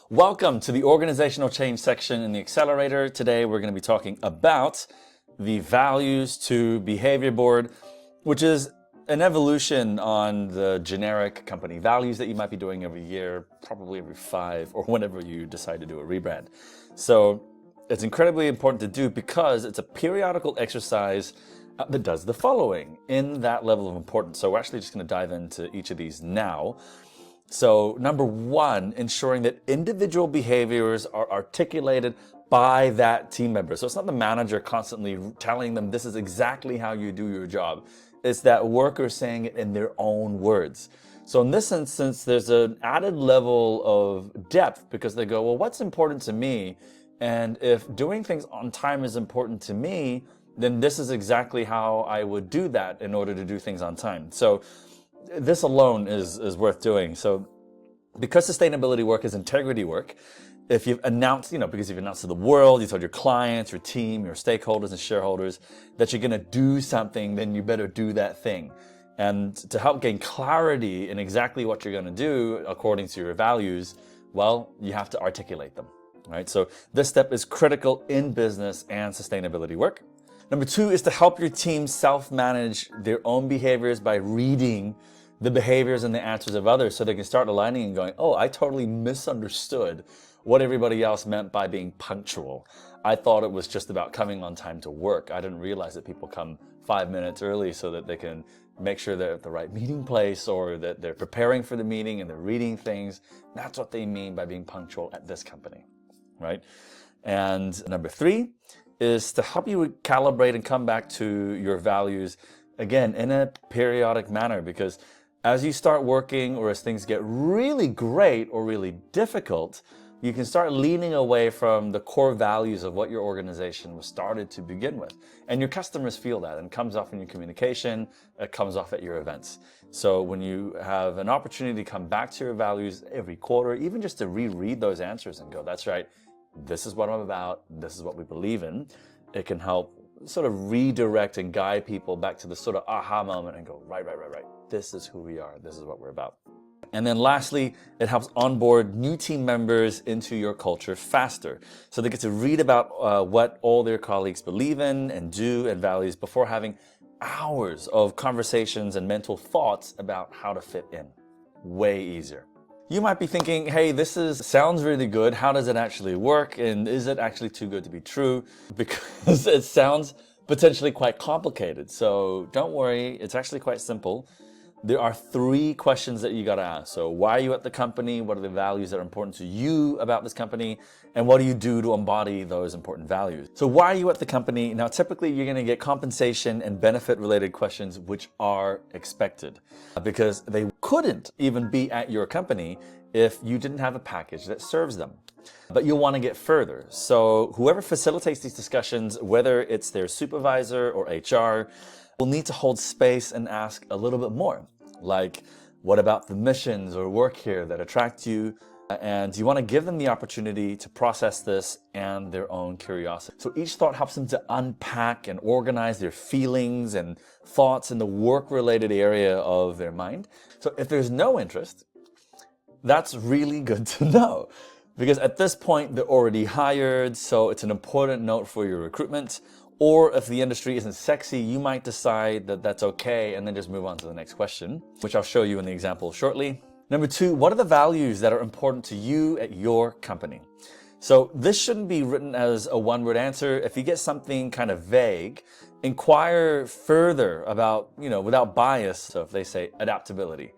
Welcome to the organizational change section in the Accelerator. Today we're going to be talking about the values to behavior board, which is an evolution on the generic company values that you might be doing every year, probably every 5 or whenever you decide to do a rebrand. So it's incredibly important to do because it's a periodical exercise that does the following in that level of importance. So we're actually just going to dive into each of these now. So number 1, ensuring that individual behaviors are articulated by that team member. So it's not the manager constantly telling them this is exactly how you do your job. It's that worker saying it in their own words. So in this instance, there's an added level of depth because they go, well, what's important to me? And if doing things on time is important to me, then this is exactly how I would do that in order to do things on time. So this alone is worth doing. So because sustainability work is integrity work, if you've announced, because you've announced to the world, you told your clients, your team, your stakeholders and shareholders that you're going to do something, then you better do that thing. And to help gain clarity in exactly what you're going to do according to your values, well, you have to articulate them, right? So this step is critical in business and sustainability work. Number 2 is to help your team self-manage their own behaviors by reading the behaviors and the answers of others so they can start aligning and going, oh, I totally misunderstood what everybody else meant by being punctual. I thought it was just about coming on time to work. I didn't realize that people come 5 minutes early so that they can make sure they're at the right meeting place or that they're preparing for the meeting and they're reading things. That's what they mean by being punctual at this company, right? And number 3 is to help you calibrate and come back to your values, again, in a periodic manner, because as you start working or as things get really great or really difficult, you can start leaning away from the core values of what your organization was started to begin with. And your customers feel that, and it comes off in your communication, it comes off at your events. So when you have an opportunity to come back to your values every quarter, even just to reread those answers and go, that's right, this is what I'm about, this is what we believe in, it can help sort of redirect and guide people back to the sort of aha moment and go, right. This is who we are, this is what we're about. And then lastly, it helps onboard new team members into your culture faster. So they get to read about what all their colleagues believe in and do and values before having hours of conversations and mental thoughts about how to fit in. Way easier. You might be thinking, hey, sounds really good. How does it actually work? And is it actually too good to be true? Because it sounds potentially quite complicated. So don't worry, it's actually quite simple. There are 3 questions that you got to ask. So why are you at the company? What are the values that are important to you about this company? And what do you do to embody those important values? So why are you at the company? Now, typically you're going to get compensation and benefit related questions, which are expected because they couldn't even be at your company if you didn't have a package that serves them. But you'll want to get further. So whoever facilitates these discussions, whether it's their supervisor or HR, will need to hold space and ask a little bit more. Like, what about the missions or work here that attract you? And you want to give them the opportunity to process this and their own curiosity. So each thought helps them to unpack and organize their feelings and thoughts in the work-related area of their mind. So if there's no interest, that's really good to know. Because at this point, they're already hired, so it's an important note for your recruitment. Or if the industry isn't sexy, you might decide that that's okay and then just move on to the next question, which I'll show you in the example shortly. Number 2, what are the values that are important to you at your company? So this shouldn't be written as a one-word answer. If you get something kind of vague, inquire further about, without bias. So if they say adaptability,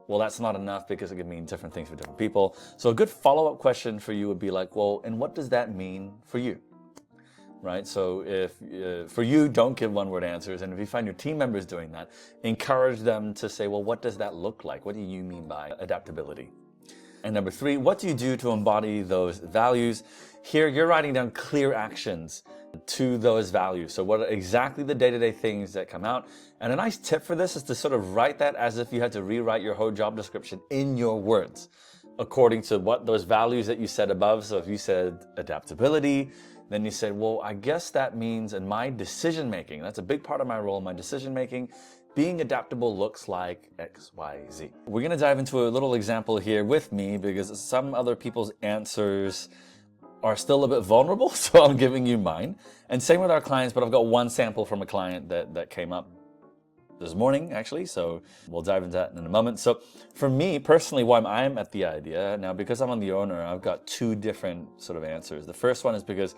well, that's not enough because it can mean different things for different people. So a good follow-up question for you would be like, well, and what does that mean for you? Right? So if for you, don't give one-word answers. And if you find your team members doing that, encourage them to say, well, what does that look like? What do you mean by adaptability? And number 3, what do you do to embody those values? Here, you're writing down clear actions to those values. So what are exactly the day-to-day things that come out? And a nice tip for this is to sort of write that as if you had to rewrite your whole job description in your words, according to what those values that you said above. So if you said adaptability, then you said, well, I guess that means in my decision-making, that's a big part of my role, my decision-making, being adaptable looks like X, Y, Z. We're gonna dive into a little example here with me because some other people's answers are still a bit vulnerable, so I'm giving you mine. And same with our clients, but I've got one sample from a client that came up this morning, actually, so we'll dive into that in a moment. So for me personally, why I'm at the idea, now because I'm the owner, I've got two different sort of answers. The first one is because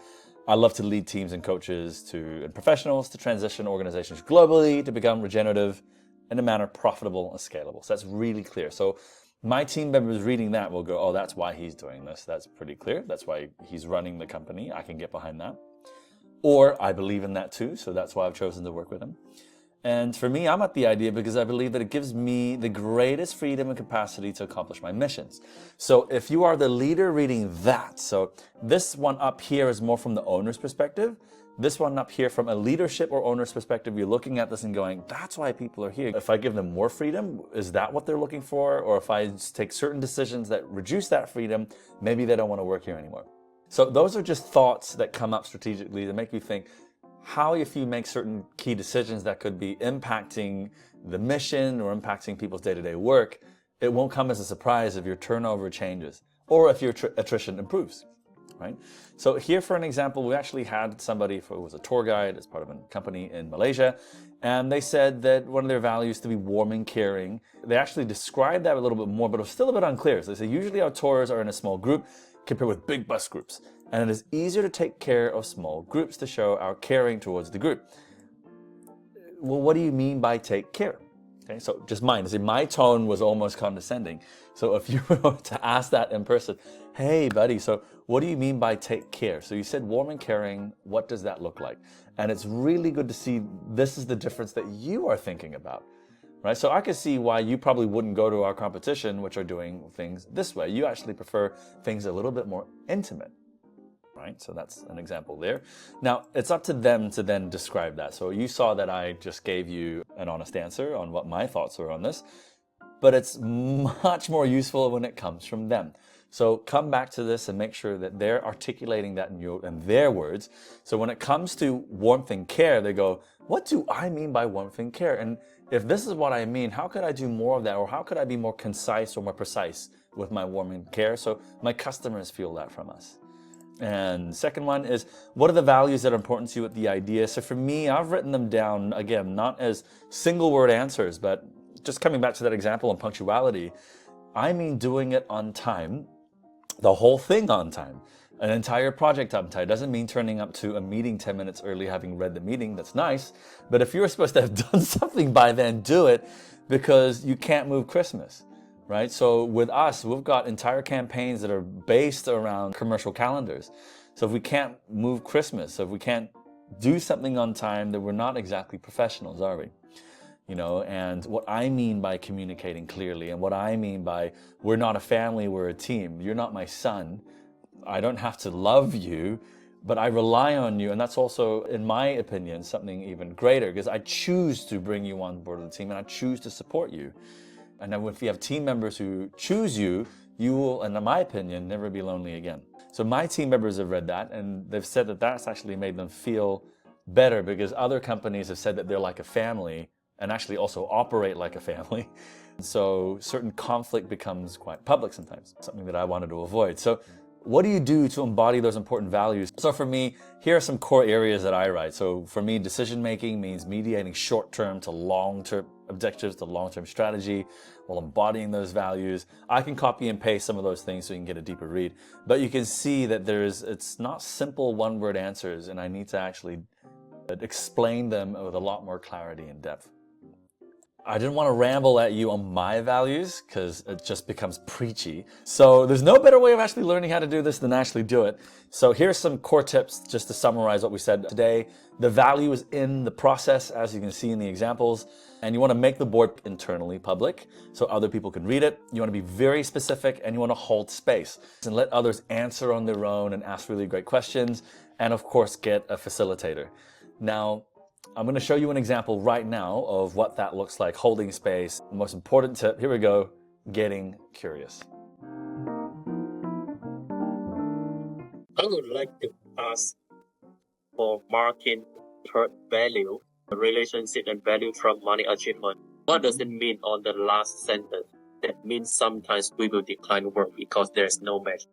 I love to lead teams and coaches and professionals to transition organizations globally to become regenerative in a manner profitable and scalable. So that's really clear. So my team members reading that will go, oh, that's why he's doing this. That's pretty clear. That's why he's running the company. I can get behind that. Or I believe in that too, so that's why I've chosen to work with him. And for me, I'm at the idea because I believe that it gives me the greatest freedom and capacity to accomplish my missions. So if you are the leader reading that, so this one up here is more from the owner's perspective. This one up here from a leadership or owner's perspective, you're looking at this and going, that's why people are here. If I give them more freedom, is that what they're looking for? Or if I just take certain decisions that reduce that freedom, maybe they don't want to work here anymore. So those are just thoughts that come up strategically that make you think, how if you make certain key decisions that could be impacting the mission or impacting people's day-to-day work, it won't come as a surprise if your turnover changes or if your attrition improves, right? So here for an example, we actually had somebody who was a tour guide as part of a company in Malaysia, and they said that one of their values to be warm and caring. They actually described that a little bit more, but it was still a bit unclear. So they say usually our tours are in a small group compared with big bus groups. And it is easier to take care of small groups to show our caring towards the group. Well, what do you mean by take care? Okay, so just mine. See, my tone was almost condescending. So if you were to ask that in person, hey buddy, so what do you mean by take care? So you said warm and caring, what does that look like? And it's really good to see this is the difference that you are thinking about. Right? So I can see why you probably wouldn't go to our competition, which are doing things this way. You actually prefer things a little bit more intimate. Right? So that's an example there. Now, it's up to them to then describe that. So you saw that I just gave you an honest answer on what my thoughts are on this, but it's much more useful when it comes from them. So come back to this and make sure that they're articulating that in their words. So when it comes to warmth and care, they go, what do I mean by warmth and care? And if this is what I mean, how could I do more of that? Or how could I be more concise or more precise with my warmth and care so my customers feel that from us? And second one is, what are the values that are important to you with the idea? So for me, I've written them down, again, not as single word answers, but just coming back to that example on punctuality, I mean doing it on time, the whole thing on time, an entire project on time. Doesn't mean turning up to a meeting 10 minutes early, having read the meeting, that's nice. But if you're supposed to have done something by then, do it, because you can't move Christmas. Right? So with us, we've got entire campaigns that are based around commercial calendars. So if we can't move Christmas, so if we can't do something on time, then we're not exactly professionals, are we? You know, and what I mean by communicating clearly and what I mean by we're not a family, we're a team. You're not my son. I don't have to love you, but I rely on you. And that's also, in my opinion, something even greater because I choose to bring you on board of the team and I choose to support you. And then if you have team members who choose you, you will, in my opinion, never be lonely again. So my team members have read that and they've said that that's actually made them feel better because other companies have said that they're like a family and actually also operate like a family. So certain conflict becomes quite public sometimes, something that I wanted to avoid. So what do you do to embody those important values? So for me, here are some core areas that I write. So for me, decision making means mediating short-term to long-term objectives to long-term strategy while embodying those values. I can copy and paste some of those things so you can get a deeper read. But you can see that it's not simple one-word answers, and I need to actually explain them with a lot more clarity and depth. I didn't want to ramble at you on my values because it just becomes preachy. So there's no better way of actually learning how to do this than actually do it. So here's some core tips just to summarize what we said today. The value is in the process, as you can see in the examples, and you want to make the board internally public so other people can read it. You want to be very specific and you want to hold space and let others answer on their own and ask really great questions. And of course, get a facilitator. Now, I'm going to show you an example right now of what that looks like, holding space. The most important tip, here we go, getting curious. I would like to ask for market third value relationship and value from money achievement. What does it mean on the last sentence? That means sometimes we will decline work because there's no match.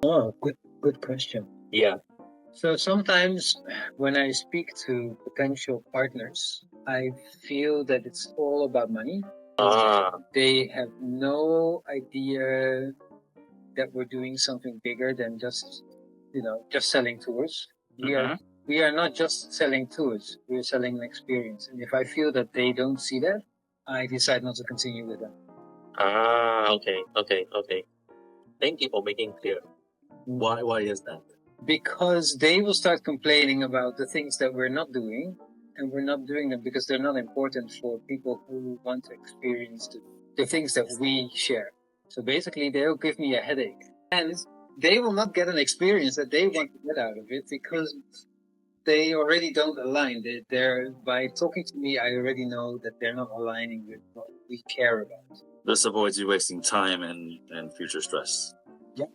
Oh, good question. Yeah. So sometimes when I speak to potential partners, I feel that it's all about money. They have no idea that we're doing something bigger than just selling tours. We are not just selling tours, we're selling an experience. And if I feel that they don't see that, I decide not to continue with them. Okay. Thank you for making clear. Why is that? Because they will start complaining about the things that we're not doing, and we're not doing them because they're not important for people who want to experience the things that we share. So basically, they'll give me a headache, and they will not get an experience that they want to get out of it because they already don't align. They're by talking to me, I already know that they're not aligning with what we care about. This avoids you wasting time and future stress. Yeah.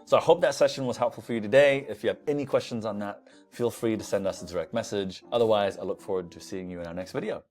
So I hope that session was helpful for you today. If you have any questions on that, feel free to send us a direct message. Otherwise, I look forward to seeing you in our next video.